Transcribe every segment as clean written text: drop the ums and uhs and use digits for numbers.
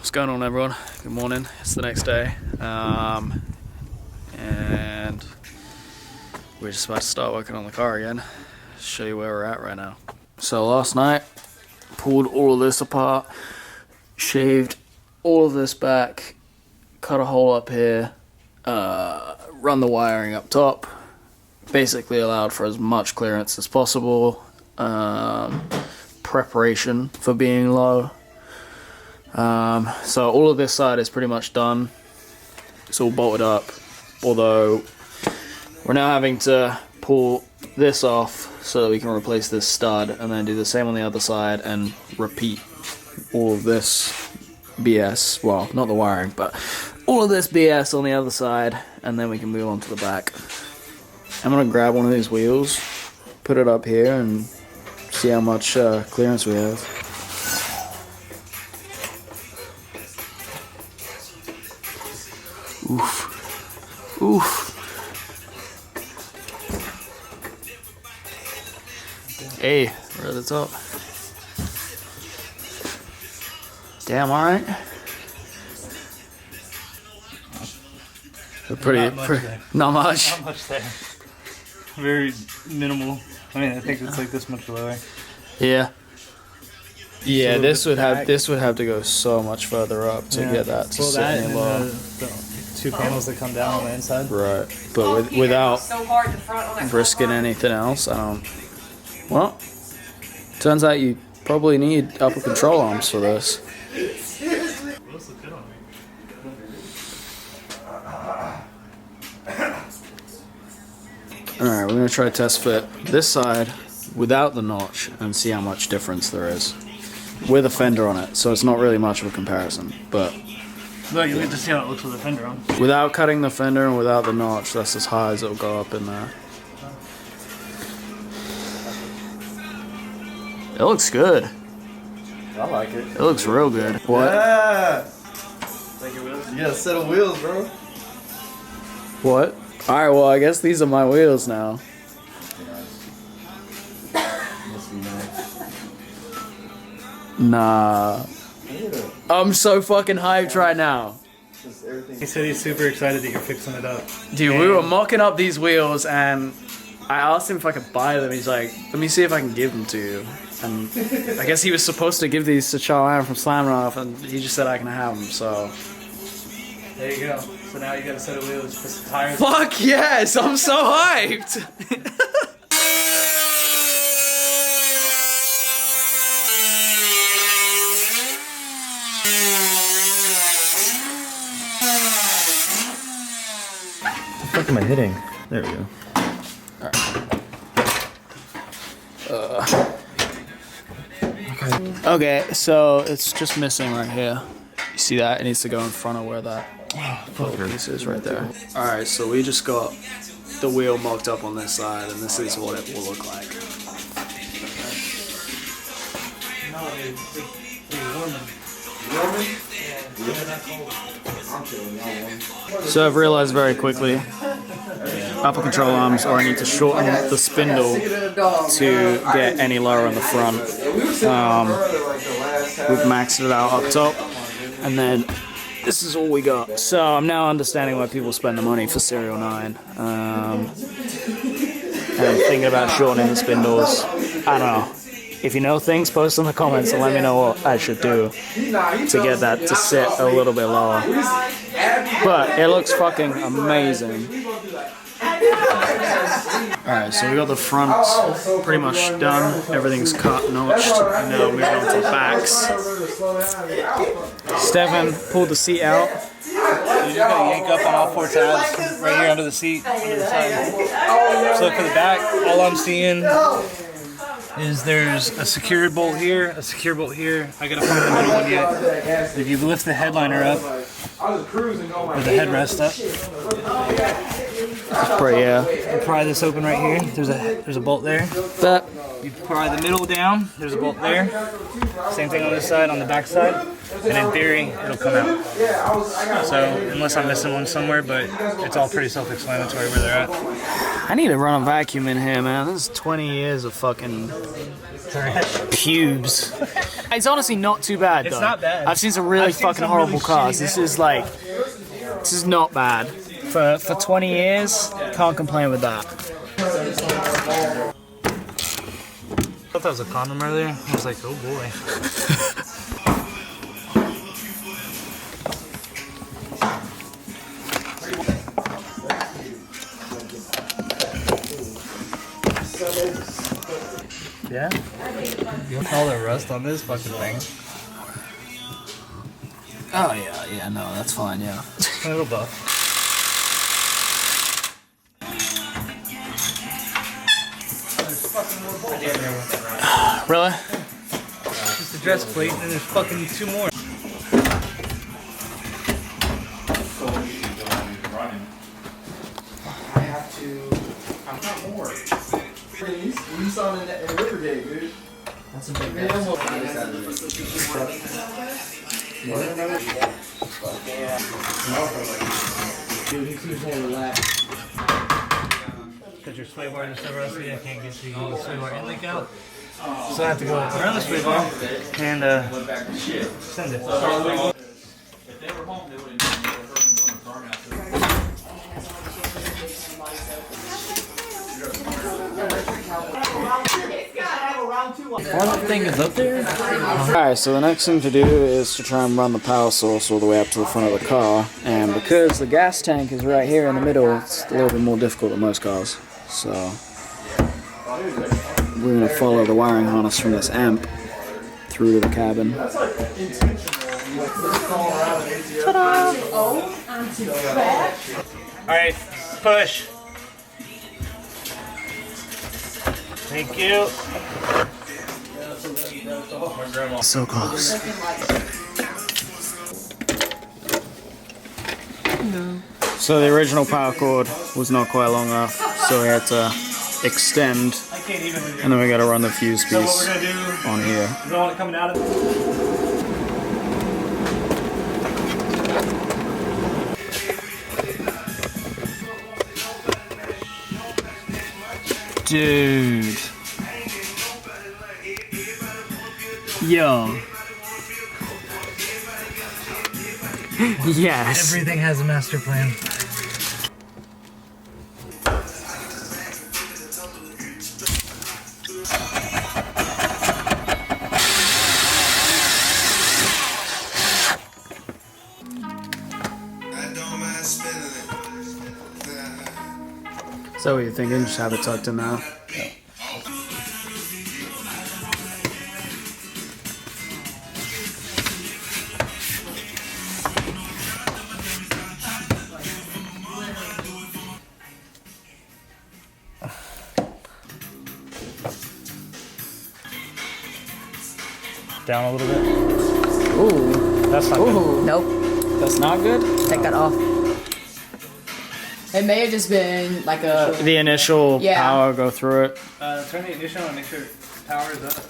What's going on, everyone? Good morning. It's the next day, and we're just about to start working on the car again. Show you where we're at right now. So last night, pulled all of this apart, shaved all of this back, cut a hole up here, run the wiring up top, basically allowed for as much clearance as possible, preparation for being low. So all of this side is pretty much done. It's all bolted up, although we're now having to pull this off so that we can replace this stud and then do the same on the other side and repeat all of this BS. Well, not the wiring, but all of this BS on the other side, and then we can move on to the back. I'm gonna grab one of these wheels, put it up here, and see how much clearance we have. Oof. Oof. Hey, we're at the top. Damn, alright. Pretty, not much. Not much there. Very minimal. I mean, I think it's like this much lower. Yeah. Yeah, So this would back, have to go so much further up to get that to sit any lower. The two panels that come down on the inside. Right, but without risking anything else, I don't. Well, turns out you probably need upper control arms for this. Alright, we're gonna try to test fit this side without the notch and see how much difference there is. With a fender on it, so it's not really much of a comparison, but But you get to see how it looks with a fender on. without cutting the fender and without the notch, that's as high as it'll go up in there. It looks good. I like it. It looks real good. What? Yeah. You got a set of wheels, bro. What? Alright, well, I guess these are my wheels now. Must be nice. Nah. I'm so fucking hyped right now. He said he's super excited that you're fixing it up. Dude, we were mocking up these wheels and I asked him if I could buy them. He's like, let me see if I can give them to you. And I guess he was supposed to give these to Charlan from Slammedenuff, and he just said I can have them, so. There you go. So now you got a set of wheels, put some tires. Fuck yes! I'm so hyped! What the fuck am I hitting? There we go. Okay, so it's just missing right here. You see that? It needs to go in front of where that little piece is right there. Alright, so we just got the wheel mocked up on this side, and this is what it will look like. So I've realized very quickly, upper control arms, or I need to shorten the spindle to get any lower on the front. We've maxed it out up top, and then this is all we got. So I'm now understanding why people spend the money for Serial 9. And I'm thinking about shortening the spindles. I don't know. If you know things, post in the comments and let me know what I should do to get that to sit a little bit lower. But it looks fucking amazing. Alright, so we got the fronts pretty much done. Everything's cut, notched. And now moving on to the backs. Stefan pulled the seat out. You just gotta yank up on all four tabs right here under the seat, under the side. So look for the back. All I'm seeing is there's a secured bolt here, a secure bolt here. I gotta find the middle one yet. If you lift the headliner up, or the headrest up, you pry this open right here. There's a bolt there. You pry the middle down. There's a bolt there. Same thing on this side, on the back side. And in theory, it'll come out. So unless I'm missing one somewhere, but it's all pretty self-explanatory where they're at. I need to run a vacuum in here, man. This is 20 years of fucking pubes. It's honestly not too bad, though. It's not bad. I've seen some really fucking horrible really cars. shitty This is not bad. For 20 years, can't complain with that. I thought that was a condom earlier. I was like, oh boy. Yeah? You want all the rust on this fucking thing? Oh yeah, no, that's fine, yeah. A little buff. Really? Just the dress plate, and then there's fucking 2 more. I have to. I'm not more. You saw it in Riverdale, dude. That's a big deal. Dude, he keeps more relaxed. Because your sway bars are so rusty, I can't get the sway bar inlink out. So I have to go around the sway bar and send it. One thing is up there. Alright, so the next thing to do is to try and run the power source all the way up to the front of the car. And because the gas tank is right here in the middle, it's a little bit more difficult than most cars. So we're going to follow the wiring harness from this amp through to the cabin. Ta-da! Alright, push. Thank you. So close. So the original power cord was not quite long enough, so we had to extend, and then we got to run the fuse piece on here. You don't want it coming out of it? Dude. Yo. Yes. Everything has a master plan. Is that what you're thinking? Just have it tucked in now? Yeah. Down a little bit. Ooh. That's not good. Nope. That's not good? Take that off. It may have just been like a... The initial power go through it. Turn the ignition on and make sure power is up.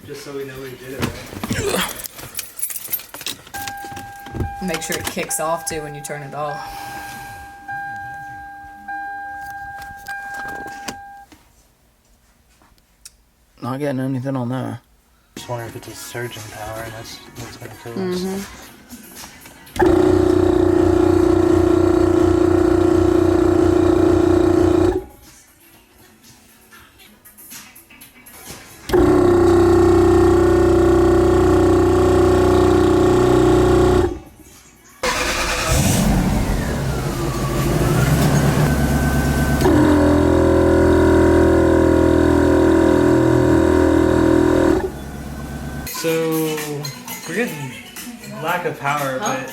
Just so we know we did it right. Make sure it kicks off too when you turn it off. Not getting anything on there. Just wondering if it's a surge in power and that's what's going to kill us. So, we're getting lack of power, but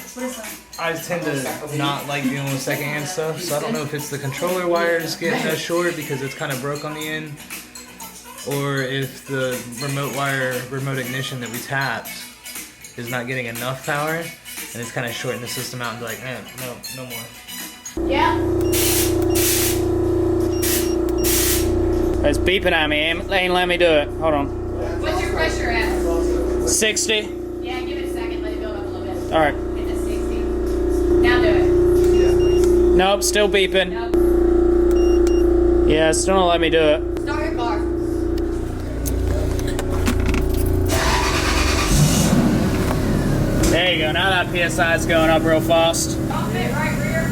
I tend to not like dealing with secondhand stuff, so I don't know if it's the controller wire just getting that short because it's kind of broke on the end, or if the remote ignition that we tapped is not getting enough power, and it's kind of shorting the system out and be like, man, no more. Yeah. It's beeping at me. Ain't let me do it. Hold on. What's your pressure at? 60. Yeah, give it a second. Let it build up a little bit. All right. Get to 60. Now do it. Nope, still beeping. Nope. Yeah, still don't let me do it. Start your car. There you go. Now that PSI is going up real fast. Stop it right rear.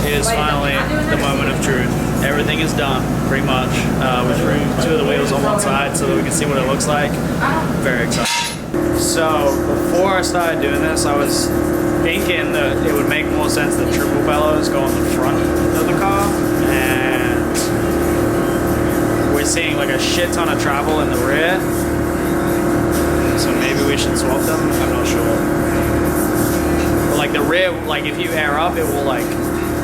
It is finally the moment of truth. Everything is done, pretty much. We threw 2 of the wheels on one side so that we can see what it looks like. Very excited. So, before I started doing this, I was thinking that it would make more sense that triple bellows go on the front of the car. And we're seeing like a shit ton of travel in the rear. So maybe we should swap them, I'm not sure. But like the rear, like if you air up, it will like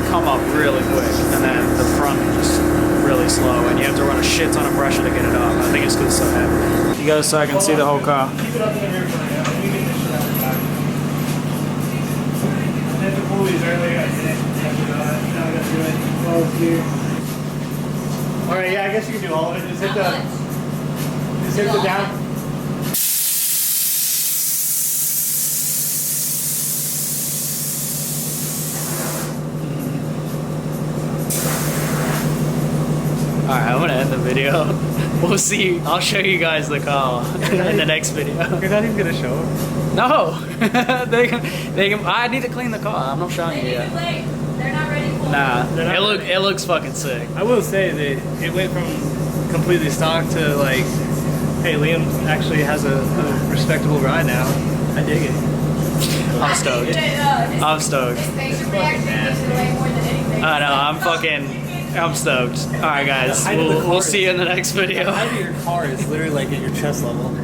come up really quick, and then the front just really slow, and you have to run a shit ton of pressure to get it up. I think it's because it's so heavy. You go so I can see the whole car. Alright, yeah, I guess you can do all of it. Just hit the down. Alright, I'm gonna end the video. We'll see. I'll show you guys the car in the next video. You're not even gonna show them? No! they can, I need to clean the car. I'm not showing you yet. They're not ready for Nah, it looks fucking sick. I will say that it went from completely stock to like, hey, Liam actually has a respectable ride now. I dig it. I'm stoked. I'm stoked. His facial reaction gives it away more than anything. I know, I'm stoked. Alright guys, we'll see you in the next video. The height of your car is literally like at your chest level.